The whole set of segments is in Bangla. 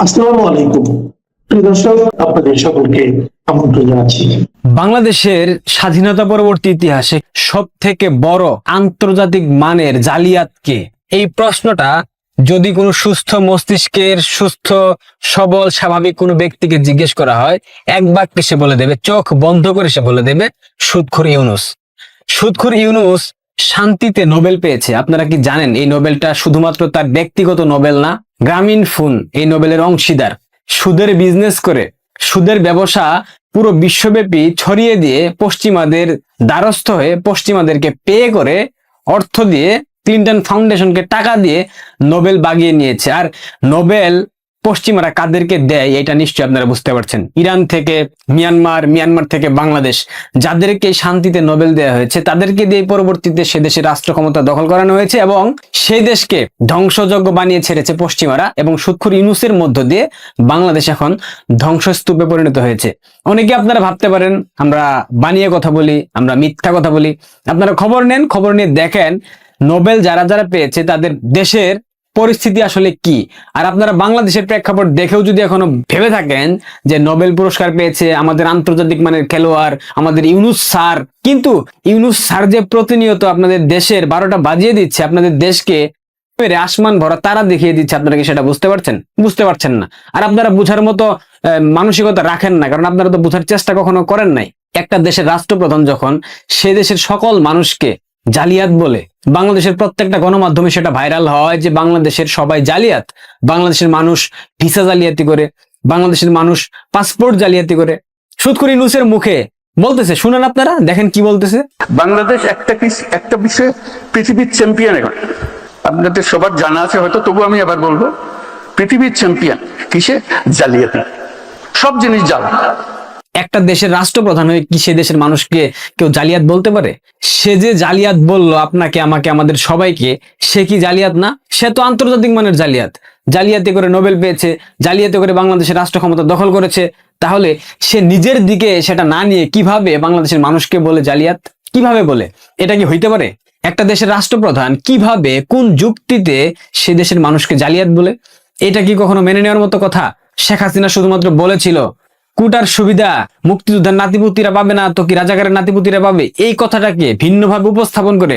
আসসালামু আলাইকুম। প্রিয় দর্শক, আপনাদের সকলকে আমন্ত্রণ জানাচ্ছি। বাংলাদেশের স্বাধীনতা পরবর্তী ইতিহাসে সব থেকে বড় আন্তর্জাতিক মানের জালিয়াতকে, এই প্রশ্নটা যদি কোনো সুস্থ মস্তিষ্কের সুস্থ সবল স্বাভাবিক কোনো ব্যক্তিকে জিজ্ঞেস করা হয়, এক বাক্যে সে বলে দেবে, চোখ বন্ধ করে সে বলে দেবে, সুদখোর ইউনূস। সুদখোর ইউনূস শান্তিতে নোবেল পেয়েছে। আপনারা কি জানেন এই নোবেলটা শুধুমাত্র তার ব্যক্তিগত নোবেল না, গ্রামীণ ফোন এই নোবেলের অংশীদার। সুদের বিজনেস করে, সুদের ব্যবসা পুরো বিশ্বব্যাপী ছড়িয়ে দিয়ে, পশ্চিমাদের দ্বারস্থ হয়ে, পশ্চিমাদেরকে পে করে, অর্থ দিয়ে, ক্লিন্টন ফাউন্ডেশনকে টাকা দিয়ে নোবেল বাগিয়ে নিয়েছে। আর নোবেল পশ্চিমারা কাদেরকে দেয় এটা নিশ্চয়ই আপনারা বুঝতে পারছেন। ইরান থেকে মিয়ানমার, মিয়ানমার থেকে বাংলাদেশ, যাদেরকে শান্তিতে নোবেল দেওয়া হয়েছে তাদেরকে দিয়ে পরবর্তীতে সে দেশের রাষ্ট্র ক্ষমতা দখল করানো হয়েছে এবং সেই দেশকে ধ্বংসযজ্ঞ বানিয়ে ছেড়েছে পশ্চিমারা। এবং সুদখোর ইউনূসের মধ্য দিয়ে বাংলাদেশ এখন ধ্বংসস্তূপে পরিণত হয়েছে। অনেকে আপনারা ভাবতে পারেন আমরা বানিয়ে কথা বলি, আমরা মিথ্যা কথা বলি। আপনারা খবর নেন, খবর নিয়ে দেখেন নোবেল যারা যারা পেয়েছে তাদের দেশের পরিস্থিতি আসলে কি। আর আপনারা বাংলাদেশের প্রেক্ষাপট দেখেও যদি এখনো ভেবে থাকেন যে নোবেল পুরস্কার পেয়েছে আমাদের আন্তর্জাতিক মানের খেলোয়াড়, আমাদের ইউনূস স্যার, কিন্তু ইউনূস স্যার যে প্রতিনিয়ত আপনাদের দেশের 12টা বাজিয়ে দিচ্ছে, আপনাদের দেশকে আসমান ভরা তারা দেখিয়ে দিচ্ছে, আপনারা কি সেটা বুঝতে পারছেন? বুঝতে পারছেন না। আর আপনারা বুঝার মতো মানসিকতা রাখেন না, কারণ আপনারা তো বুঝার চেষ্টা কখনো করেন নাই। একটা দেশের রাষ্ট্রপ্রধান যখন সে দেশের সকল মানুষকে জালিয়াত বলে, বাংলাদেশের প্রত্যেকটা গণমাধ্যমে সেটা ভাইরাল হয় যে বাংলাদেশের সবাই জালিয়াত, বাংলাদেশের মানুষ ভিসা জালিয়াতি করে, বাংলাদেশের মানুষ পাসপোর্ট জালিয়াতি করে। সুদখোর ইউনূসের মুখে বলতেছে, শুনেন আপনারা, দেখেন কি বলতেছে। বাংলাদেশ একটা বিষয়ে পৃথিবীর চ্যাম্পিয়ন এখন। আপনাদের সবার জানা আছে হয়তো, তবু আমি আবার বলবো, পৃথিবীর চ্যাম্পিয়ন কিসে? জালিয়াতি। সব জিনিস জাল। একটা দেশের রাষ্ট্রপ্রধান হয়ে কি সে দেশের মানুষকে কেউ জালিয়াত বলতে পারে? সে যে জালিয়াত বললো আপনাকে, আমাকে, আমাদের সবাইকে, সে কি জালিয়াত না? সে তো আন্তর্জাতিক মানের জালিয়াত। জালিয়াতি করে নোবেল পেয়েছে, জালিয়াতি করে বাংলাদেশের রাষ্ট্র ক্ষমতা দখল করেছে। তাহলে সে নিজের দিকে সেটা না নিয়ে কিভাবে বাংলাদেশের মানুষকে বলে জালিয়াত? কিভাবে বলে? এটা কি হইতে পারে? একটা দেশের রাষ্ট্রপ্রধান কিভাবে, কোন যুক্তিতে সে দেশের মানুষকে জালিয়াত বলে? এটা কি কখনো মেনে নেওয়ার মতো কথা? শেখ হাসিনা শুধুমাত্র বলেছিল কোটার সুবিধা মুক্তিযোদ্ধার নাতিপুতিরা পাবে না তো কি রাজাকারের নাতিপুতিরা পাবে, এই কথাটাকে ভিন্নভাবে উপস্থাপন করে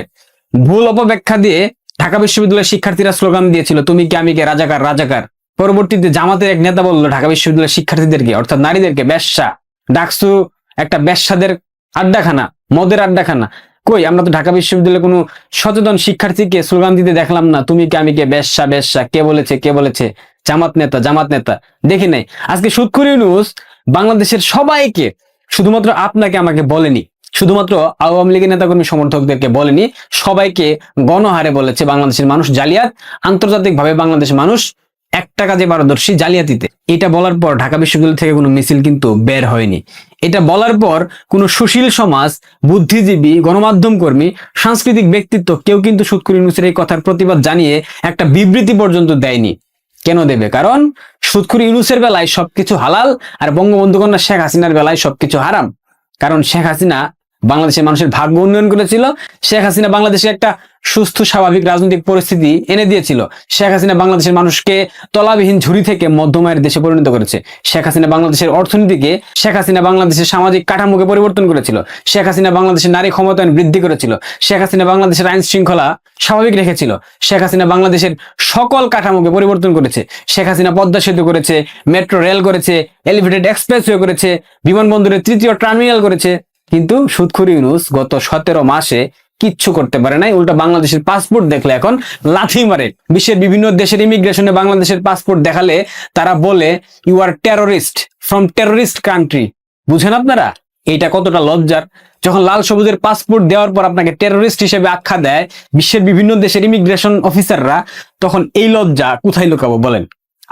ভুল অপব্যাখ্যা দিয়ে ঢাকা বিশ্ববিদ্যালয়ের শিক্ষার্থীরা স্লোগান দিয়েছিল, তুমি কে আমি কে, রাজাকার রাজাকার। পরবর্তীতে জামাতের এক নেতা বললো ঢাকা বিশ্ববিদ্যালয়ের শিক্ষার্থীদেরকে, অর্থাৎ নারীদেরকে, বেশ্যা। ডাকসু একটা বেশ্যাদের আড্ডাখানা, মদের আড্ডাখানা। কই, আমরা তো ঢাকা বিশ্ববিদ্যালয়ে কোনো সচেতন শিক্ষার্থীকে স্লোগান দিতে দেখলাম না, তুমি কে আমি কে, বেশ্যা বেশ্যা। কে বলেছে? কে বলেছে? জামাত নেতা, জামাত নেতা। দেখি নাই। আজকে সুদখোর ইউনূস বাংলাদেশের সবাইকে, শুধুমাত্র আপনাকে আমাকে বলেনি, শুধুমাত্র আওয়ামী লীগের নেতাকর্মী সমর্থকদেরকে বলেনি, সবাইকে গণহারে বলেছে বাংলাদেশের মানুষ জালিয়াত, আন্তর্জাতিকভাবে বাংলাদেশের মানুষ একটা কাজে পারদর্শী, জালিয়াতিতে। এটা বলার পর ঢাকা বিশ্ববিদ্যালয় থেকে কোনো মিছিল কিন্তু বের হয়নি। এটা বলার পর কোনো সুশীল সমাজ, বুদ্ধিজীবী, গণমাধ্যম কর্মী, সাংস্কৃতিক ব্যক্তিত্ব কেউ কিন্তু সুদখোর ইউনূসের এই কথার প্রতিবাদ জানিয়ে একটা বিবৃতি পর্যন্ত দেয়নি। কেন দেবে? কারণ সুদখোর ইউনূসের বেলায় সবকিছু হালাল, আর বঙ্গবন্ধু কন্যা শেখ হাসিনার বেলায় সবকিছু হারাম। কারণ শেখ হাসিনা বাংলাদেশের মানুষের ভাগ্য উন্নয়ন করেছিল। শেখ হাসিনা বাংলাদেশে একটা সুস্থ স্বাভাবিক রাজনৈতিক পরিস্থিতি এনে দিয়েছিল। শেখ হাসিনা বাংলাদেশের মানুষকে তলাবিহীন ঝুড়ি থেকে মধ্যমায়ের দেশে পরিণত করেছে। শেখ হাসিনা বাংলাদেশের অর্থনীতিকে, শেখ হাসিনা বাংলাদেশের সামাজিক কাঠামোকে পরিবর্তন করেছিল। শেখ হাসিনা বাংলাদেশের নারী ক্ষমতায়ন বৃদ্ধি করেছিল। শেখ হাসিনা বাংলাদেশের আইন শৃঙ্খলা স্বাভাবিক রেখেছিল। শেখ হাসিনা বাংলাদেশের সকল কাঠামোকে পরিবর্তন করেছে। শেখ হাসিনা পদ্মা সেতু করেছে, মেট্রো রেল করেছে, এলিভেটেড এক্সপ্রেসওয়ে করেছে, বিমানবন্দরের 3য় টার্মিনাল করেছে। কিন্তু সুদখোর ইউনূস গত 17 মাসে কিচ্ছু করতে পারে নাই। উল্টা বাংলাদেশের পাসপোর্ট দেখলে এখন লাথি মারে। বিশ্বের বিভিন্ন দেশের ইমিগ্রেশনে বাংলাদেশের পাসপোর্ট দেখালে তারা বলে, you are terrorist from terrorist country. বুঝেন আপনারা এইটা কতটা লজ্জার? যখন লাল সবুজের পাসপোর্ট দেওয়ার পর আপনাকে টেররিস্ট হিসেবে আখ্যা দেয় বিশ্বের বিভিন্ন দেশের ইমিগ্রেশন অফিসাররা, তখন এই লজ্জা কোথায় লুকাবো বলেন?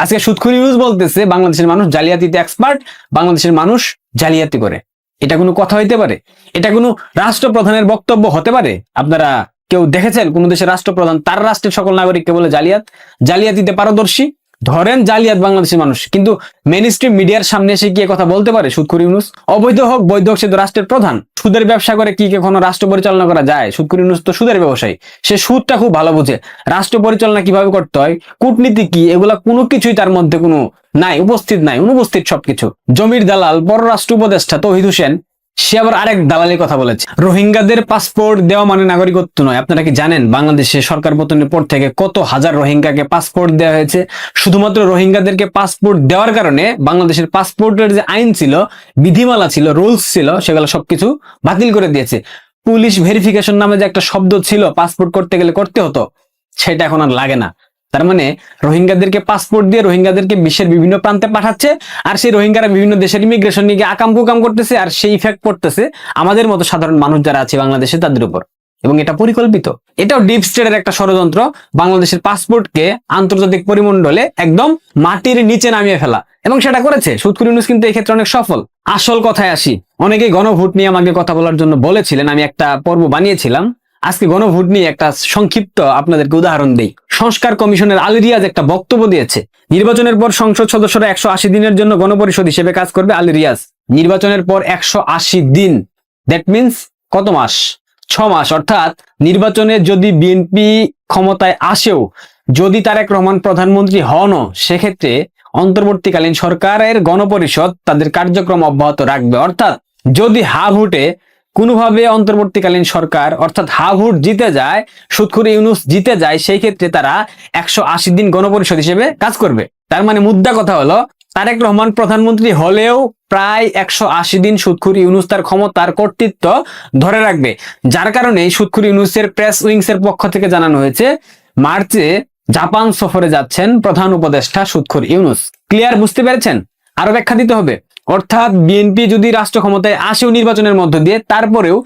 আজকে সুদখোর ইউনূস বলতেছে বাংলাদেশের মানুষ জালিয়াতিতে এক্সপার্ট, বাংলাদেশের মানুষ জালিয়াতি করে। এটা কোনো কথা হইতে পারে? এটা কোনো রাষ্ট্রপ্রধানের বক্তব্য হতে পারে? আপনারা কেউ দেখেছেন কোন দেশের রাষ্ট্রপ্রধান তার রাষ্ট্রের সকল নাগরিককে বলে জালিয়াত, জালিয়াতিতে পারদর্শী? ধরেন জালিয়াত বাংলাদেশের মানুষ, কিন্তু মেইন স্ট্রিম মিডিয়ার সামনে এসে কি এ কথা বলতে পারে? সুদখোর ইউনূস অবৈধ হোক বৈধ হোক, সে তো রাষ্ট্রের প্রধান। সুদের ব্যবসা করে কি কোনো রাষ্ট্র পরিচালনা করা যায়? সুদখোর ইউনূস তো সুদের ব্যবসায়ী, সে সুদটা খুব ভালো বুঝে। রাষ্ট্র পরিচালনা কিভাবে করতে হয়, কূটনীতি কি, এগুলা কোনো কিছুই তার মধ্যে কোনো নাই, উপস্থিত নাই, অনুপস্থিত সবকিছু। জমির দালাল পররাষ্ট্র উপদেষ্টা তৌহিদ হোসেন, সে আবার আরেক দালালের কথা বলেছে। রোহিঙ্গাদের পাসপোর্ট দেওয়া মানে নাগরিকত্ব নয়। আপনারা কি জানেন বাংলাদেশে সরকার পতনের পর থেকে কত হাজার রোহিঙ্গাকে পাসপোর্ট দেওয়া হয়েছে? শুধুমাত্র রোহিঙ্গাদেরকে পাসপোর্ট দেওয়ার কারণে বাংলাদেশের পাসপোর্টের যে আইন ছিল, বিধিমালা ছিল, রুলস ছিল, সেগুলো সবকিছু বাতিল করে দিয়েছে। পুলিশ ভেরিফিকেশন নামে যে একটা শব্দ ছিল পাসপোর্ট করতে গেলে করতে হতো, সেটা এখন আর লাগে না। তার মানে রোহিঙ্গাদেরকে পাসপোর্ট দিয়ে রোহিঙ্গাদেরকে বিশ্বের বিভিন্ন প্রান্তে পাঠাচ্ছে, আর সেই রোহিঙ্গারা বিভিন্ন দেশের ইমিগ্রেশন নিয়ে আকাম কুকাম করতেছে, আর সেই ইফেক্ট পড়তেছে আমাদের মতো সাধারণ মানুষ যারা আছে বাংলাদেশে তাদের উপর। এবং এটা পরিকল্পিত, এটাও ডিপ স্টেটের একটা ষড়যন্ত্র, বাংলাদেশের পাসপোর্টকে আন্তর্জাতিক পরিমণ্ডলে একদম মাটির নিচে নামিয়ে ফেলা, এবং সেটা করেছে সুদখোর ইউনূস, কিন্তু এই ক্ষেত্রে অনেক সফল। আসল কথায় আসি, অনেকেই গণভোট নিয়ে আমাকে কথা বলার জন্য বলেছিলেন, আমি একটা পর্ব বানিয়েছিলাম। আজকে গণভোট নিয়ে একটা সংক্ষিপ্ত আপনাদেরকে উদাহরণ দেই। সংস্কার কমিশনের আলী রিয়াজ একটা বক্তব্য দিয়েছে, নির্বাচনের পর সংসদ সদস্যরা 180 দিনের জন্য গণপরিষদ হিসেবে কাজ করবে। আলী রিয়াজ, নির্বাচনের পর 180 দিন, দ্যাট মিনস কত মাস? 6 মাস। অর্থাৎ নির্বাচনে যদি বিএনপি ক্ষমতায় আসেও, যদি তারেক রহমান প্রধানমন্ত্রী হনও, সেক্ষেত্রে অন্তর্বর্তীকালীন সরকারের গণপরিষদ তাদের কার্যক্রম অব্যাহত রাখবে। অর্থাৎ যদি হা ভোটে কোনোভাবে অন্তর্বর্তীকালীন সরকার অর্থাৎ হা ভোট জিতে যায়, সুদখোর ইউনূস জিতে যায়, সেই ক্ষেত্রে তারা 180 দিন গণপরিষদ হিসেবে কাজ করবে। তার মানে মুদ্রা কথা হলো, তারেক রহমান প্রধানমন্ত্রী হলেও প্রায় 180 দিন সুদখোর ইউনূস তার ক্ষমতার কর্তৃত্ব ধরে রাখবে। যার কারণে সুদখোর ইউনূসের প্রেস উইংস এর পক্ষ থেকে জানানো হয়েছে মার্চে জাপান সফরে যাচ্ছেন প্রধান উপদেষ্টা সুদখোর ইউনূস। ক্লিয়ার? বুঝতে পেরেছেন? আরো ব্যাখ্যা দিতে হবে। অর্থাৎ বিএনপি যদি রাষ্ট্র ক্ষমতায় আসেও নির্বাচনের মধ্য দিয়ে, তারপরেও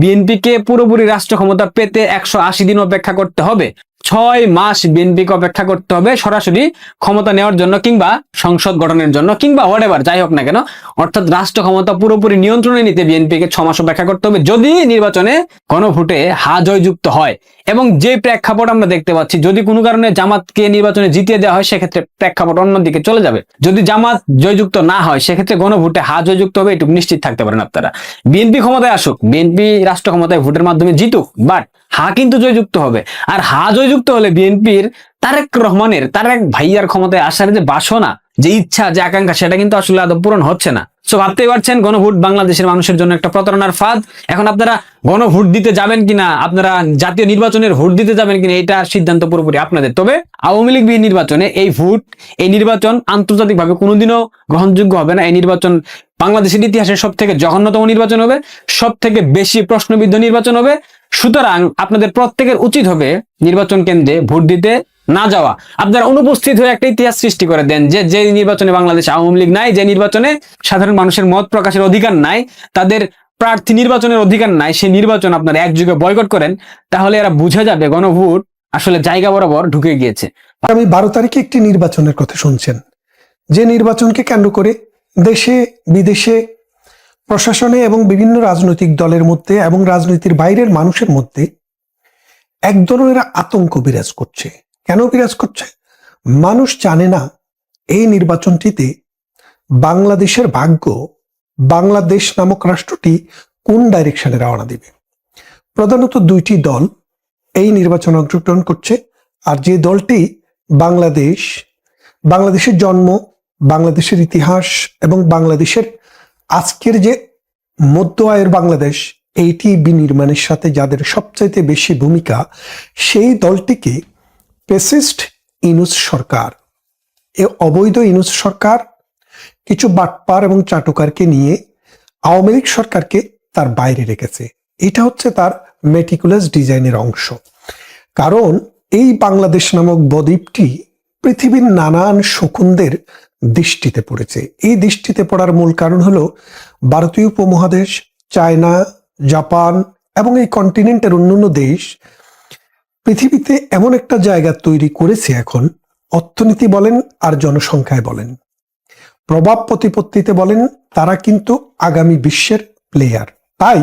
বিএনপিকে পুরোপুরি রাষ্ট্র ক্ষমতা পেতে 180 দিন অপেক্ষা করতে হবে। 6 মাস বিএনপিকে অপেক্ষা করতে হবে সরাসরি ক্ষমতা নেওয়ার জন্য, কিংবা সংসদ গঠনের জন্য, কিংবা হোয়াটএভার যাই হোক না কেন। অর্থাৎ রাষ্ট্র ক্ষমতা পুরোপুরি নিয়ন্ত্রণে নিতে বিএনপিকে 6 মাস অপেক্ষা করতে হবে, যদি নির্বাচনে গণভোটে হা জয়যুক্ত হয়। এবং যে প্রেক্ষাপট আমরা দেখতে পাচ্ছি, যদি কোনো কারণে জামাতকে নির্বাচনে জিতিয়ে দেওয়া হয়, সেক্ষেত্রে প্রেক্ষাপট অন্যদিকে চলে যাবে। যদি জামাত জয়যুক্ত না হয়, সেক্ষেত্রে গণভোটে হা জয়যুক্ত হবে, এটুকু নিশ্চিত থাকতে পারেন আপনারা। বিএনপি ক্ষমতায় আসুক, বিএনপি রাষ্ট্র ক্ষমতায় ভোটের মাধ্যমে জিতুক, বাট হা কিন্তু জয়যুক্ত হবে। আর হা জয়যুক্ত হলে বিএনপির তারেক রহমানের, তারেক ভাইয়ার ক্ষমতায় আসার যে বাসনা, যে ইচ্ছা, যে আকাঙ্ক্ষা, সেটা কিন্তু আসলে আদৌ পূরণ হচ্ছে না। সো ভাবতেই পারছেন গণভোট বাংলাদেশের মানুষের জন্য একটা প্রতারণার ফাঁদ। এখন আপনারা গণভোট দিতে যাবেন কিনা, আপনারা জাতীয় নির্বাচনের ভোট দিতে যাবেন কিনা, এটা সিদ্ধান্ত পুরোপুরি আপনাদের। তবে আওয়ামী লীগ বিহীন নির্বাচনে এই নির্বাচন আন্তর্জাতিকভাবে কোনোদিনও গ্রহণযোগ্য হবে না। এই নির্বাচন বাংলাদেশের ইতিহাসের সব থেকে জঘন্যতম নির্বাচন হবে, সব থেকে বেশি প্রশ্নবিদ্ধ নির্বাচন হবে। সুতরাং আপনাদের প্রত্যেকের উচিত হবে নির্বাচন কেন্দ্রে ভোট দিতে না যাওয়া। আপনারা অনুপস্থিত হয়ে একটা ইতিহাস সৃষ্টি করে দেন যে নির্বাচনে বাংলাদেশ আওয়ামী লীগ নাই, যে নির্বাচনে সাধারণ মানুষের মত প্রকাশের অধিকার নাই, তাদের প্রার্থী নির্বাচনের অধিকার নাই, সেই নির্বাচন আপনারা একযোগে বয়কট করেন। তাহলে এরা বুঝে যাবে গণভোট আসলে জায়গা বরাবর ঢুকে গিয়েছে। আমি 12 তারিখে একটি নির্বাচনের কথা শুনছেন, যে নির্বাচনকে কেন্দ্র করে দেশে বিদেশে প্রশাসনে এবং বিভিন্ন রাজনৈতিক দলের মধ্যে এবং রাজনীতির বাইরের মানুষের মধ্যে এক ধরনের আতঙ্ক বিরাজ করছে। কেন বিরাজ করছে? মানুষ জানে না এই নির্বাচনটিতে বাংলাদেশের ভাগ্য, বাংলাদেশ নামক রাষ্ট্রটি কোন ডাইরেকশনে রওনা দিবে। প্রধানত 2টি দল এই নির্বাচনে অংশগ্রহণ করছে, আর যে দলটি বাংলাদেশের জন্ম, বাংলাদেশের ইতিহাস এবং বাংলাদেশের আজকের যে মধ্য আয়ের বাংলাদেশ, এইটি বিনির্মাণের সাথে যাদের সবচাইতে বেশি ভূমিকা, সেই দলটিকে ফ্যাসিস্ট ইউনূস সরকার, এ অবৈধ ইউনূস সরকার কিছু বাটপার এবং চাটুকারকে নিয়ে আওয়ামী লীগ সরকারকে তার বাইরে রেখেছে। এটা হচ্ছে তার মেটিকুলাস ডিজাইনের অংশ। কারণ এই বাংলাদেশ নামক বদ্বীপটি পৃথিবীর নানান শকুনদের দৃষ্টিতে পড়েছে। এই দৃষ্টিতে পড়ার মূল কারণ হলো ভারতীয় উপমহাদেশ, চায়না, জাপান এবং এই কন্টিনেন্টের অন্যান্য দেশ পৃথিবীতে এমন একটা জায়গা তৈরি করেছে, এখন অর্থনীতি বলেন আর জনসংখ্যায় বলেন, প্রভাব প্রতিপত্তিতে বলেন, তারা কিন্তু আগামী বিশ্বের প্লেয়ার। তাই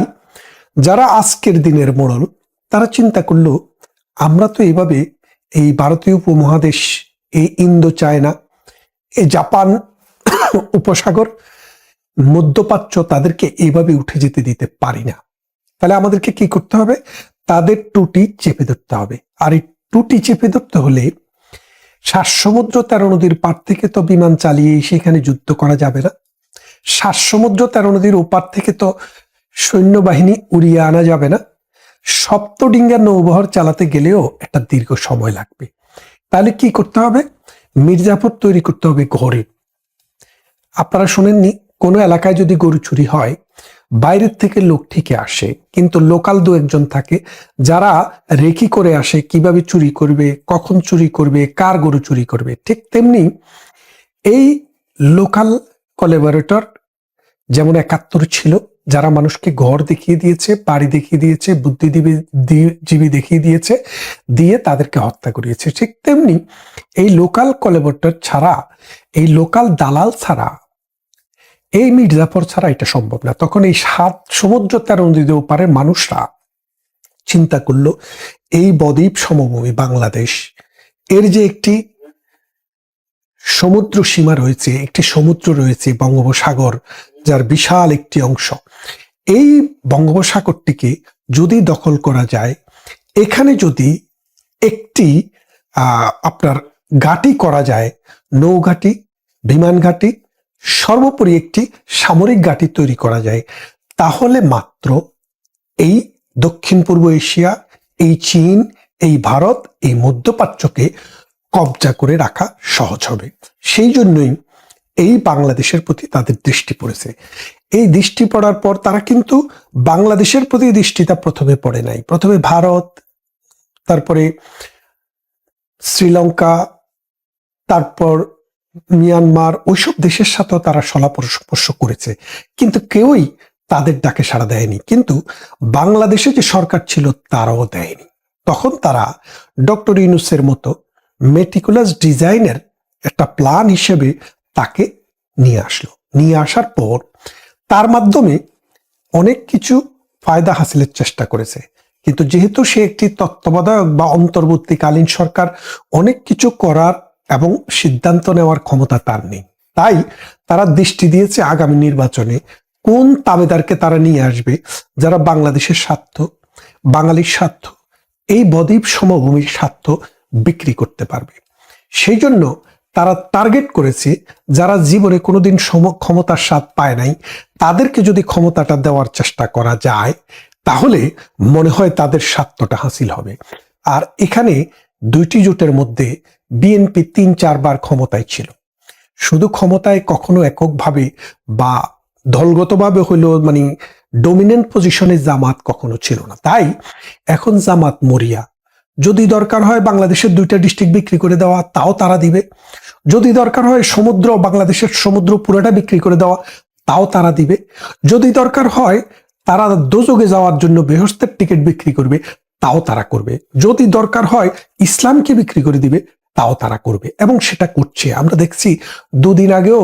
যারা আজকের দিনের মোড়ল, তারা চিন্তা করলো আমরা তো এইভাবে এই ভারতীয় উপমহাদেশ, এই ইন্দো চায়না, এই জাপান উপসাগর, মধ্যপ্রাচ্য, তাদেরকে এইভাবে উঠে যেতে দিতে পারি না। তাহলে আমাদেরকে কি করতে হবে? তাদের টুটি চেপে ধরতে হবে। আর এই টুটি চেপে ধরতে হলে 7 সমুদ্র 13 নদীর পার থেকে তো বিমান চালিয়ে সেখানে যুদ্ধ করা যাবে না। 7 সমুদ্র 13 নদীর ওপার থেকে তো সৈন্যবাহিনী উড়িয়ে আনা যাবে না। সপ্তডিঙ্গা নৌবহর চালাতে গেলেও একটা দীর্ঘ সময় লাগবে। তাহলে কি করতে হবে? মির্জাপুর তৈরি করতে হবে গরিব। আপনারা শোনেননি, কোনো এলাকায় যদি গরু চুরি হয়, বাইরের থেকে লোক ঠিকই আসে, কিন্তু লোকাল 2-1 জন থাকে যারা রেকি করে আসে কিভাবে চুরি করবে, কখন চুরি করবে, কার গরু চুরি করবে। ঠিক তেমনি এই লোকাল কোলাবরেটর যেমন 71 ছিল, যারা মানুষকে ঘর দেখিয়ে দিয়েছে, বাড়ি দেখিয়ে দিয়েছে, বুদ্ধিজীবী দেখিয়ে দিয়েছে, দিয়ে তাদেরকে হত্যা করিয়েছে। ঠিক তেমনি এই লোকাল কোলাবরেটর ছাড়া, এই লোকাল দালাল ছাড়া, এই মির্জাফর ছাড়া এটা সম্ভব না। তখন এই 7 সমুদ্র 13 নদীর ওপারের মানুষরা চিন্তা করলো, এই বদ্বীপ সমভূমি বাংলাদেশ, এর যে একটি সমুদ্র সীমা রয়েছে, একটি সমুদ্র রয়েছে বঙ্গোপসাগর, যার বিশাল একটি অংশ, এই বঙ্গোপসাগরটিকে যদি দখল করা যায়, এখানে যদি একটি আপনার ঘাঁটি করা যায়, নৌঘাঁটি, বিমান ঘাঁটি, সর্বোপরি একটি সামরিক ঘাঁটি তৈরি করা যায়, তাহলে মাত্র এই দক্ষিণ পূর্ব এশিয়া, এই চীন, এই ভারত, এই মধ্যপ্রাচ্যকে কবজা করে রাখা সহজ হবে। সেই জন্যই এই বাংলাদেশের প্রতি তাদের দৃষ্টি পড়েছে। এই দৃষ্টি পড়ার পর তারা কিন্তু বাংলাদেশের প্রতি দৃষ্টিটা প্রথমে পড়ে নাই। প্রথমে ভারত, তারপরে শ্রীলঙ্কা, তারপর মিয়ানমার, ওইসব দেশের সাথেও তারা সলা পরামর্শ করেছে, কিন্তু কেউই তাদের ডাকে সাড়া দেয়নি। কিন্তু বাংলাদেশে যে সরকার ছিল তারাও দেয়নি। তখন তারা ডক্টর ইউনূসের মতো মেটিকুলাস ডিজাইনের একটা প্ল্যান হিসেবে তাকে নিয়ে আসলো। নিয়ে আসার পর তার মাধ্যমে অনেক কিছু ফায়দা হাসিলের চেষ্টা করেছে, কিন্তু যেহেতু সে একটি তত্ত্বাবধায়ক বা অন্তর্বর্তীকালীন সরকার, অনেক কিছু করার এবং সিদ্ধান্ত নেওয়ার ক্ষমতা তার নেই। তাই তারা দৃষ্টি দিয়েছে আগামী নির্বাচনে কোন তাবেদারকে তারা নিয়ে আসবে, যারা বাংলাদেশের স্বার্থ, বাঙালির স্বার্থ, এই বদ্বীপ সমভূমির স্বার্থ বিক্রি করতে পারবে। সেই জন্য তারা টার্গেট করেছে যারা জীবনে কোনোদিন ক্ষমতার স্বাদ পায় নাই, তাদেরকে যদি ক্ষমতাটা দেওয়ার চেষ্টা করা যায়, তাহলে মনে হয় তাদের স্বার্থটা হাসিল হবে। আর এখানে দুইটি জোটের মধ্যে বিএনপি 3-4 বার ক্ষমতায় ছিল। শুধু ক্ষমতায় কখনো এককভাবে বা দলগতভাবে হইলেও মানে ডমিনেন্ট পজিশনে জামাত কখনো ছিল না। তাই এখন জামাত মরিয়া, যদি দরকার হয় বাংলাদেশের 2টা ডিস্ট্রিক্ট বিক্রি করে দেওয়া, তাও তারা দিবে। যদি দরকার হয় সমুদ্র, বাংলাদেশের সমুদ্র পুরোটা বিক্রি করে দেওয়া, তাও তারা দিবে। যদি দরকার হয় তারা দোজগে যাওয়ার জন্য বেহেশতের টিকিট বিক্রি করবে, তাও তারা করবে। যদি দরকার হয় ইসলামকে বিক্রি করে দিবে, তাও তারা করবে, এবং সেটা করছে। আমরা দেখছি 2 দিন আগেও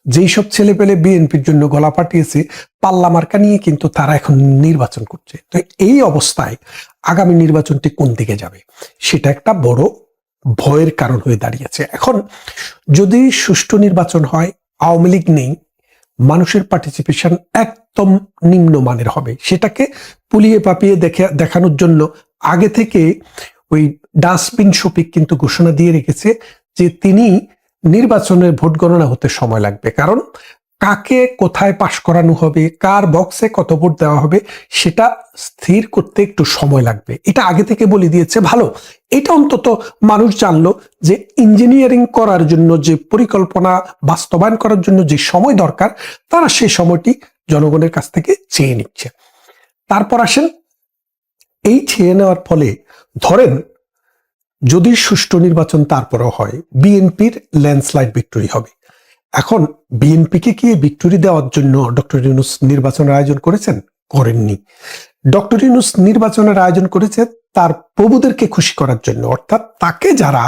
যেই সব ছেলে পেলে বিএনপির জন্য গলা ফাটিয়েছে, পাল্লা মার্কা নিয়ে কিন্তু তারা এখন নির্বাচন করছে। তো এই অবস্থায় আগামী নির্বাচনটি কোন দিকে যাবে, সেটা একটা বড় ভয়ের কারণ হয়ে দাঁড়িয়েছে। এখন যদি সুষ্ঠু নির্বাচন হয়, আওয়ামী লীগ নেই, মানুষের পার্টিসিপেশন একদম নিম্নমানের হবে, সেটাকে পুলিয়ে পাপিয়ে দেখানোর জন্য আগে থেকে ওই ডাস্টবিন শফিক কিন্তু ঘোষণা দিয়ে রেখেছে যে তিনি নির্বাচনের ভোট গণনা হতে সময় লাগবে, কারণ কাকে কোথায় পাশ করানো হবে, কার বক্সে কত ভোট দেওয়া হবে, সেটা স্থির করতে একটু সময় লাগবে। এটা আগে থেকে বলে দিয়েছে, ভালো। এটা অন্তত মানুষ জানলো যে ইঞ্জিনিয়ারিং করার জন্য যে পরিকল্পনা বাস্তবায়ন করার জন্য যে সময় দরকার, তারা সেই সময়টি জনগণের কাছ থেকে চেয়ে নিচ্ছে। তারপর আসেন, এই চেয়ে নেওয়ার ফলে ধরেন যদি সুষ্ঠু নির্বাচন তারপরেও হয়, বিএনপির ল্যান্ডস্লাইড ভিক্টরি হবে। এখন বিএনপিকে কি ভিক্টরি দেওয়ার জন্য ডক্টর ইউনূস নির্বাচনের আয়োজন করেছেন? করেননি। ডক্টর ইউনূস নির্বাচনের আয়োজন করেছে তার প্রভুদেরকে খুশি করার জন্য, অর্থাৎ তাকে যারা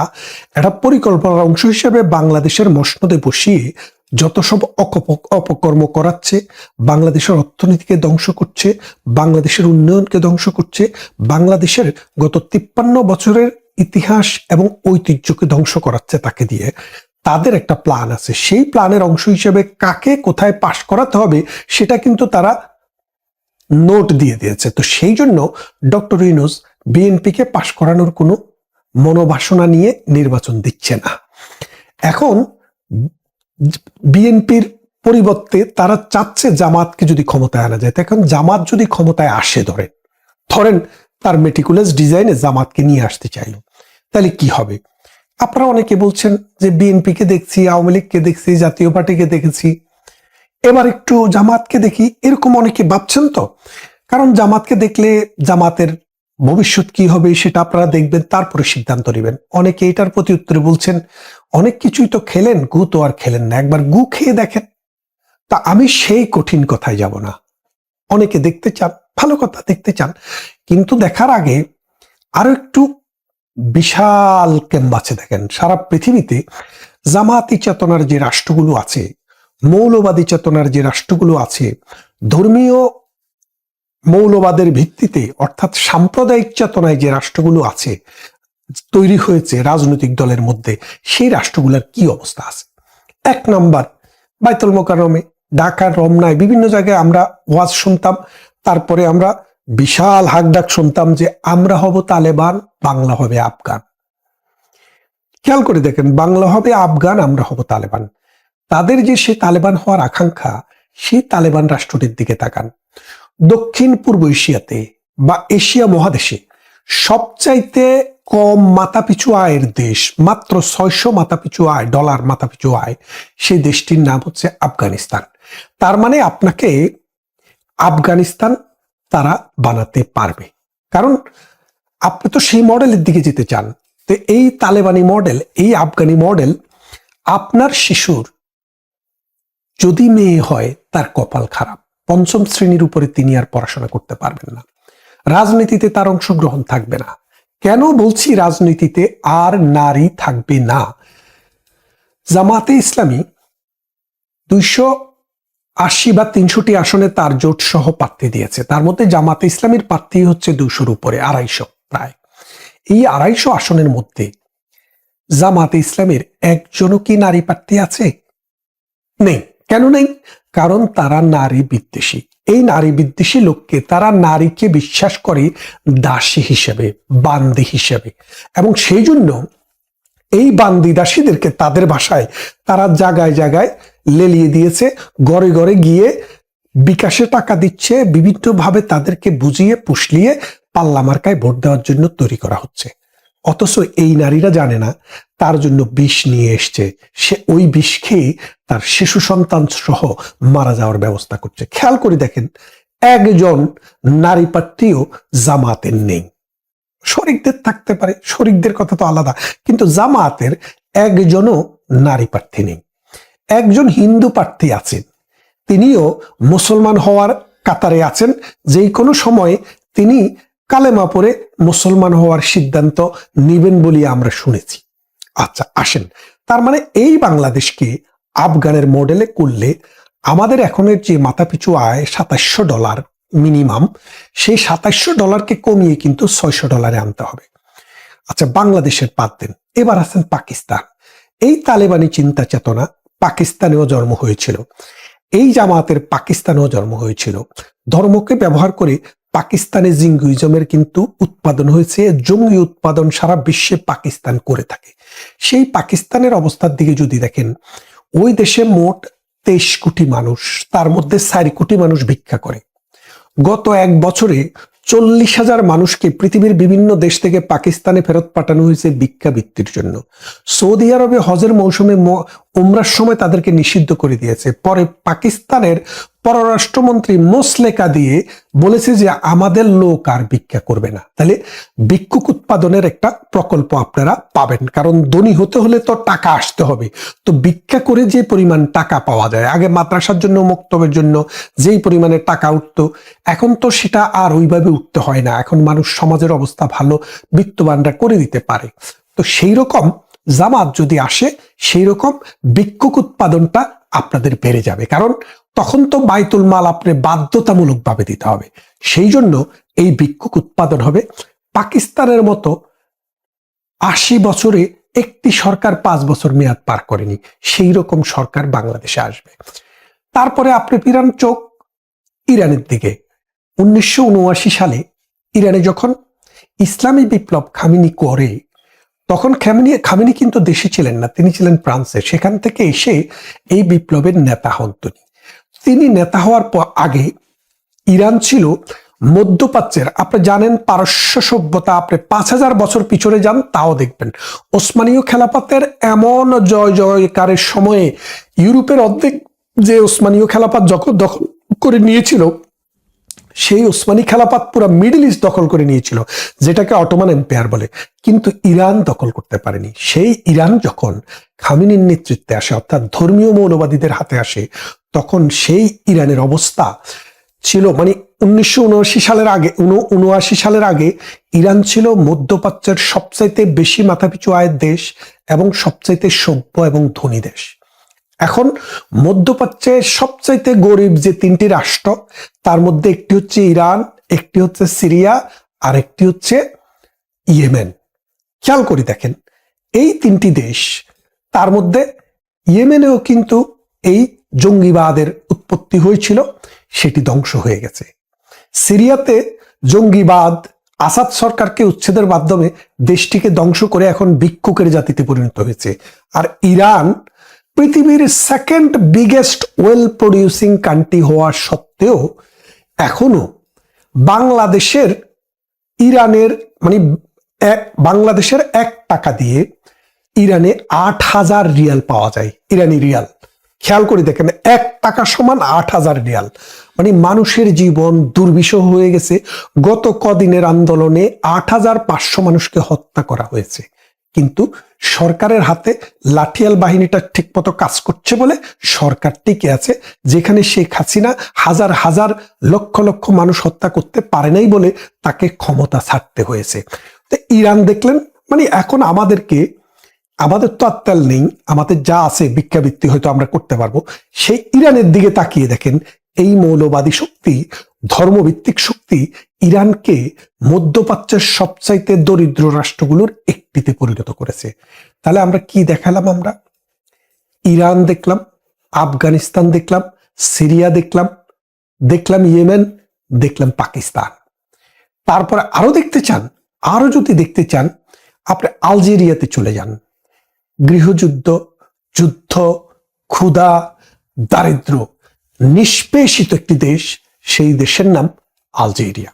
একটা পরিকল্পনার অংশ হিসেবে বাংলাদেশের মসনদে বসিয়ে যত সব অপকর্ম করাচ্ছে, বাংলাদেশের অর্থনীতিকে ধ্বংস করছে, বাংলাদেশের উন্নয়নকে ধ্বংস করছে, বাংলাদেশের গত 53 বছরের ইতিহাস এবং ঐতিহ্যকে ধ্বংস করাচ্ছে তাকে দিয়ে। তাদের একটা প্ল্যান আছে, সেই প্ল্যানের অংশ হিসেবে কাকে কোথায় পাশ করাতে হবে সেটা কিন্তু তারা নোট দিয়ে দিয়েছে। তো সেই জন্য ডক্টর ইউনূস বিএনপিকে পাশ করানোর কোনো মনোবাসনা নিয়ে নির্বাচন দিচ্ছে না। এখন বিএনপির পরিবর্তে তারা চাচ্ছে জামাতকে যদি ক্ষমতায় আনা যায়। এখন জামাত যদি ক্ষমতায় আসে, ধরেন তার মেটিকুলাস ডিজাইনে জামাতকে নিয়ে আসতে চাইল, তাহলে কি হবে? আপনারা অনেকে বলছেন যে বিএনপিকে দেখছি, আওয়ামী লীগকে দেখছি, জাতীয় পার্টিকে দেখেছি, এবার একটু জামাতকে দেখি, এরকম অনেকে ভাবছেন। তো কারণ জামাতকে দেখলে জামাতের ভবিষ্যৎ কি হবে সেটা আপনারা দেখবেন, তারপরে সিদ্ধান্ত নেবেন। অনেকে এটার প্রতি উত্তরে বলছেন অনেক কিছুই তো খেলেন, গু তো আর খেলেন না, একবার গু খেয়ে দেখেন। তা আমি সেই কঠিন কথায় যাব না। অনেকে দেখতে চান, ভালো কথা, দেখতে চান, কিন্তু দেখার আগে আরো একটু বিশাল ক্যানভাসে দেখেন। সারা পৃথিবীতে জামাতি চেতনার যে রাষ্ট্রগুলো আছে, মৌলবাদী চেতনার যে রাষ্ট্রগুলো আছে, ধর্মীয় মৌলবাদের ভিত্তিতে অর্থাৎ সাম্প্রদায়িক চেতনায় যে রাষ্ট্রগুলো আছে, তৈরি হয়েছে রাজনৈতিক দলের মধ্যে, সেই রাষ্ট্রগুলোর কি অবস্থা আছে? 1 নাম্বার, বাইতুল মোকাররমে, ঢাকার রমনায়, বিভিন্ন জায়গায় আমরা ওয়াজ শুনতাম, তারপরে আমরা বিশাল হাকডাক শুনতাম যে আমরা হব তালেবান, বাংলা হবে আফগান। খেয়াল করে দেখেন, বাংলা হবে আফগান, আমরা হব তালেবান। তাদের যে সে তালেবান হওয়ার আকাঙ্ক্ষা, সেই তালেবান রাষ্ট্রটির দিকে তাকান। দক্ষিণ পূর্ব এশিয়াতে বা এশিয়া মহাদেশে সবচাইতে কম মাথাপিছু আয়ের দেশ, মাত্র 600 মাথাপিছু আয়, ডলার মাথাপিছু আয়, সেই দেশটির নাম হচ্ছে আফগানিস্তান। তার মানে আপনাকে আফগানিস্তান তারা বানাতে পারবে, কারণ আপনি তো সেই মডেলের দিকে যেতে চান। তো এই তালেবানি মডেল, এই আফগানি মডেল, আপনার শিশুর যদি মেয়ে হয় তার কপাল খারাপ। 5ম শ্রেণীর উপরে তিনি আর পড়াশোনা করতে পারবেন না, রাজনীতিতে তার অংশগ্রহণ থাকবে না। কেন বলছি রাজনীতিতে আর নারী থাকবে না? জামাতে ইসলামী 280 বা 300টি আসনে তার জোট সহ প্রার্থী দিয়েছে। তার মধ্যে জামাতে ইসলামীর প্রার্থী হচ্ছে 200-র উপরে, 250 প্রায়। এই 250 আসনের মধ্যে জামাতে ইসলামের একজনও কি নারী প্রার্থী আছে? নেই। কেন নেই? কারণ তারা নারী বিদ্বেষী। এই নারী বিদ্বেষী লোককে, তারা নারীকে বিশ্বাস করে দাসী হিসেবে, বান্দি হিসেবে, এবং সেই জন্য এই বান্দি দাসীদেরকে তাদের ভাষায় তারা জায়গায় জায়গায় লেলিয়ে দিয়েছে, ঘরে ঘরে গিয়ে বিকাশে টাকা দিচ্ছে, বিভিন্নভাবে তাদেরকে বুঝিয়ে পুষলিয়ে পাল্লা মার্কায় ভোট দেওয়ার জন্য তৈরি করা হচ্ছে। অথচ এই নারীরা জানে না তার জন্য বিষ নিয়ে এসছে, সে ওই বিষ খেয়ে তার শিশু সন্তান সহ মারা যাওয়ার ব্যবস্থা করছে। খেয়াল করে দেখেন, একজন নারী প্রার্থীও জামাতের নেই। শরিকদের থাকতে পারে, শরিকদের কথা তো আলাদা, কিন্তু জামাতের একজনও নারী প্রার্থী নেই। একজন হিন্দু প্রার্থী আছেন, তিনিও মুসলমান হওয়ার কাতারে আছেন, যেই কোনো সময়ে তিনি কালেমা পড়ে মুসলমান হওয়ার সিদ্ধান্ত নেবেন বলে আমরা শুনেছি। আচ্ছা, আসেন, তার মানে এই বাংলাদেশকে আফগানের মডেলে করলে আমাদের এখনের যে মাথাপিছু আয় $2700 মিনিমাম, সেই $2700 কমিয়ে কিন্তু $600 আনতে হবে। আচ্ছা, বাংলাদেশের বাদ দেন, এবার আছেন পাকিস্তান। এই তালেবানি চিন্তা চেতনা পাকিস্তানেও জন্ম হয়েছিল, এই জামাতের পাকিস্তানেও জন্ম হয়েছিল। ধর্মকে ব্যবহার করে পাকিস্তানে জিঙ্গুইজমের কিন্তু উৎপাদন হয়েছে, জঙ্গি উৎপাদন সারা বিশ্বে পাকিস্তান করে থাকে। সেই পাকিস্তানের অবস্থার দিকে যদি দেখেন, ওই দেশে মোট 23 কোটি মানুষ, তার মধ্যে 4 কোটি মানুষ ভিক্ষা করে। গত 1 বছরে 40,000 মানুষকে পৃথিবীর বিভিন্ন দেশ থেকে পাকিস্তানে ফেরত পাঠানো হয়েছে ভিক্ষাবৃত্তির জন্য। সৌদি আরবে হজের মৌসুমে উমরার সময় তাদেরকে নিষিদ্ধ করে দিয়েছে। পরে পাকিস্তানের পররাষ্ট্রমন্ত্রী মোসলেকা দিয়ে বলেছে যে আমাদের লোক আর ভিক্ষা করবে না। তাহলে ভিক্ষুক উৎপাদনের একটা প্রকল্প আপনারা পাবেন, কারণ ধনী হতে হলে তো টাকা আসতে হবে। তো ভিক্ষা করে যে পরিমাণ টাকা পাওয়া যায়, আগে মাদ্রাসার জন্য, মক্তবের জন্য যেই পরিমাণে টাকা উঠতো, এখন তো সেটা আর ওইভাবে উঠতে হয় না। এখন মানুষ, সমাজের অবস্থা ভালো, বিত্তবানরা করে দিতে পারে। তো সেই রকম জামাত যদি আসে, সেই রকম ভিক্ষুক উৎপাদনটা আপনাদের বেড়ে যাবে, কারণ তখন তো বাইতুল মাল আপনি বাধ্যতামূলক ভাবে দিতে হবে। সেই জন্য এই ভিক্ষুক উৎপাদন হবে। পাকিস্তানের মতো 80 বছরে একটি সরকার 5 বছর মেয়াদ পার করেনি, সেই রকম সরকার বাংলাদেশে আসবে। তারপরে আপনি ফিরান চোখ ইরানের দিকে। 1979 সালে ইরানে যখন ইসলামী বিপ্লব খামেনি করে, তখন খামেনি কিন্তু দেশে ছিলেন না, তিনি ছিলেন ফ্রান্সে। সেখান থেকে এসে এই বিপ্লবের নেতা হন তিনি নেতা হওয়ার আগে ইরান ছিল মধ্যপ্রাচ্যের, আপনি জানেন পারস্য সভ্যতা, আপনি 5000 বছর পিছনে যান তাও দেখবেন ওসমানীয় খেলাফতের এমন জয় জয়কারের সময়ে ইউরোপের অর্ধেক যে ওসমানীয় খেলাফত যখন দখল করে নিয়েছিল, সেই ওসমানী খেলাফত পুরো মিডল ইস্ট দখল করে নিয়েছিল, যেটাকে অটোমান এম্পায়ার বলে, কিন্তু ইরান দখল করতে পারেনি। সেই ইরান যখন খামেনির নেতৃত্বে আসে, অর্থাৎ ধর্মীয় মৌলবাদীদের হাতে আসে, তখন সেই ইরানের অবস্থা ছিল, মানে 1979 সালের আগে, 79 সালের আগে ইরান ছিল মধ্যপ্রাচ্যের সবচাইতে বেশি মাথাপিছু আয়ের দেশ এবং সবচাইতে সভ্য এবং ধনী দেশ। এখন মধ্যপ্রাচ্যের সবচাইতে গরিব যে 3টি রাষ্ট্র, তার মধ্যে একটি হচ্ছে ইরান, একটি হচ্ছে সিরিয়া, আর একটি হচ্ছে ইয়েমেন। খেয়াল করে দেখেন এই 3টি দেশ, তার মধ্যে ইয়েমেনেও কিন্তু এই জঙ্গিবাদের উৎপত্তি হয়েছিল, সেটি ধ্বংস হয়ে গেছে। সিরিয়াতে জঙ্গিবাদ আসাদ সরকারকে উচ্ছেদের মাধ্যমে দেশটিকে ধ্বংস করে এখন ভিক্ষুকের জাতিতে পরিণত হয়েছে। আর ইরান পৃথিবীর 2nd biggest well producing country হওয়া সত্ত্বেও এখনো বাংলাদেশের ইরানের বাংলাদেশের 1 টাকা দিয়ে ইরানে 8000 রিয়াল পাওয়া যায়, ইরানি রিয়াল। খেয়াল করে দেখেন 1 টাকা সমান 8000 রিয়াল, মানে মানুষের জীবন দুর্বিষহ হয়ে গেছে। গত কদিনের আন্দোলনে 8500 মানুষকে হত্যা করা হয়েছে, কিন্তু সরকারের হাতে লাঠিয়াল বাহিনীটা ঠিকমতো কাজ করছে বলে সরকার টিকে আছে, যেখানে শেখ হাসিনা হাজার হাজার লক্ষ লক্ষ মানুষ হত্যা করতে পারে নাই বলে তাকে ক্ষমতা ছাড়তে হয়েছে। তো ইরান দেখলেন, মানে এখন আমাদের তো আর তেল নেই, আমাদের যা আছে ভিক্ষাবৃত্তি হয়তো আমরা করতে পারবো। সেই ইরানের দিকে তাকিয়ে দেখেন এই মৌলবাদী শক্তি, ধর্মভিত্তিক শক্তি ইরানকে মধ্যপ্রাচ্যের সবচাইতে দরিদ্র রাষ্ট্রগুলোর একটিতে পরিণত করেছে। তাহলে আমরা কি দেখালাম? আমরা ইরান দেখলাম, আফগানিস্তান দেখলাম, সিরিয়া দেখলাম ইয়েমেন, দেখলাম পাকিস্তান। তারপরে আরো যদি দেখতে চান আপনি আলজেরিয়াতে চলে যান। গৃহযুদ্ধ, যুদ্ধ, ক্ষুধা, দারিদ্র নিষ্পেষিত একটি দেশ, সেই দেশের নাম আলজেরিয়া।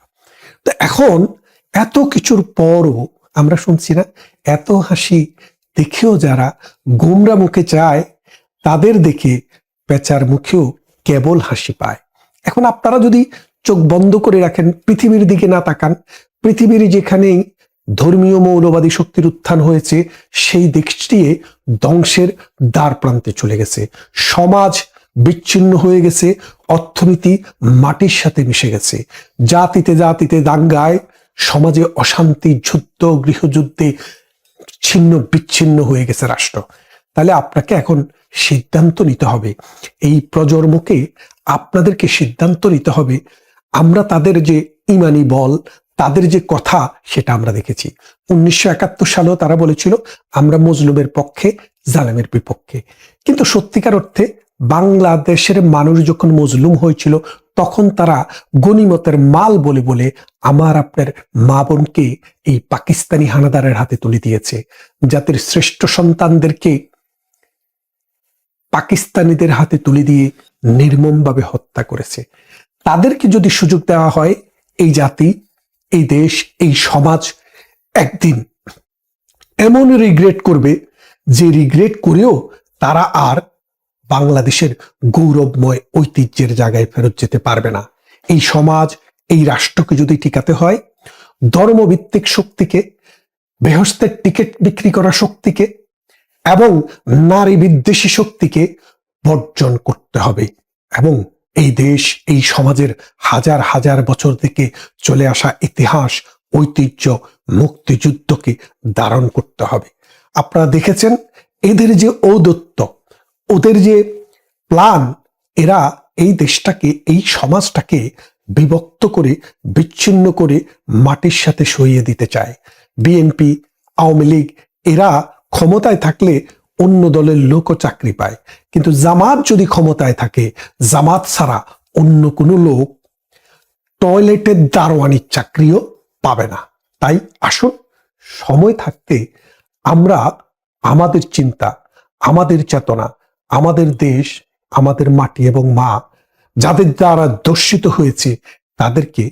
তো এখন এত কিছুর পরও আমরা শুনছি না, এত হাসি দেখেও যারা গোমরা মুখে চায়, তাদের দেখে পেঁচার মুখেও কেবল হাসি পায়। এখন আপনারা যদি চোখ বন্ধ করে রাখেন, পৃথিবীর দিকে না তাকান, পৃথিবীর যেখানেই ধর্মীয় মৌলবাদী শক্তির উত্থান হয়েছে, সেই দেশটি ধ্বংসের দ্বার প্রান্তে চলে গেছে। সমাজ বিচ্ছিন্ন হয়ে গেছে, অর্থনীতি মাটির সাথে মিশে গেছে, জাতিতে দাঙ্গায় সমাজে অশান্তি, যুদ্ধ, গৃহযুদ্ধে ছিন্ন বিচ্ছিন্ন হয়ে গেছে রাষ্ট্র। তাহলে আপনাকে এখন সিদ্ধান্ত নিতে হবে, এই প্রজন্মকে আপনাদেরকে সিদ্ধান্ত নিতে হবে। আমরা তাদের যে ইমানি বল, তাদের যে কথা, সেটা আমরা দেখেছি। 1971 সালেও তারা বলেছিল আমরা মজলুমের পক্ষে, জালেমের বিপক্ষে। কিন্তু সত্যিকার অর্থে বাংলাদেশের মানুষ যখন মজলুম হয়েছিল, তখন তারা গনিমতের মাল বলে বলে আমার আপনার মা বোনকে এই পাকিস্তানি হানাদারের হাতে তুলে দিয়েছে। জাতির শ্রেষ্ঠ সন্তানদেরকে পাকিস্তানিদের হাতে তুলে দিয়ে নির্মমভাবে হত্যা করেছে। তাদেরকে যদি সুযোগ দেওয়া হয়, এই জাতি, এই দেশ, এই সমাজ একদিন এমন রিগ্রেট করবে যে রিগ্রেট করেও তারা আর বাংলাদেশের গৌরবময় ঐতিহ্যের জায়গায় ফেরত যেতে পারবে না। এই সমাজ, এই রাষ্ট্রকে যদি টিকাতে হয়, ধর্মভিত্তিক শক্তিকে, বেহেশতের টিকিট বিক্রি করা শক্তিকে এবং নারী বিদ্বেষী শক্তিকে বর্জন করতে হবে, এবং এই দেশ, এই সমাজের হাজার হাজার বছর থেকে চলে আসা ইতিহাস, ঐতিহ্য, মুক্তিযুদ্ধকে ধারণ করতে হবে। আপনারা দেখেছেন এদের যে ঔদ্ধত্য, ওদের যে প্ল্যান, এরা এই দেশটাকে, এই সমাজটাকে বিভক্ত করে, বিচ্ছিন্ন করে মাটির সাথে সইয়ে দিতে চায়। বিএনপি, আওয়ামী লীগ এরা ক্ষমতায় থাকলে অন্য দলের লোকও চাকরি পায়, কিন্তু জামাত যদি ক্ষমতায় থাকে, জামাত ছাড়া অন্য কোনো লোক টয়লেটের দারোয়ানির চাকরিও পাবে না। তাই আসুন সময় থাকতে আমরা আমাদের চিন্তা, আমাদের চেতনা, আমাদের দেশ, আমাদের মাটি এবং মা যাদের দ্বারা দর্শিত হয়েছে তাদেরকে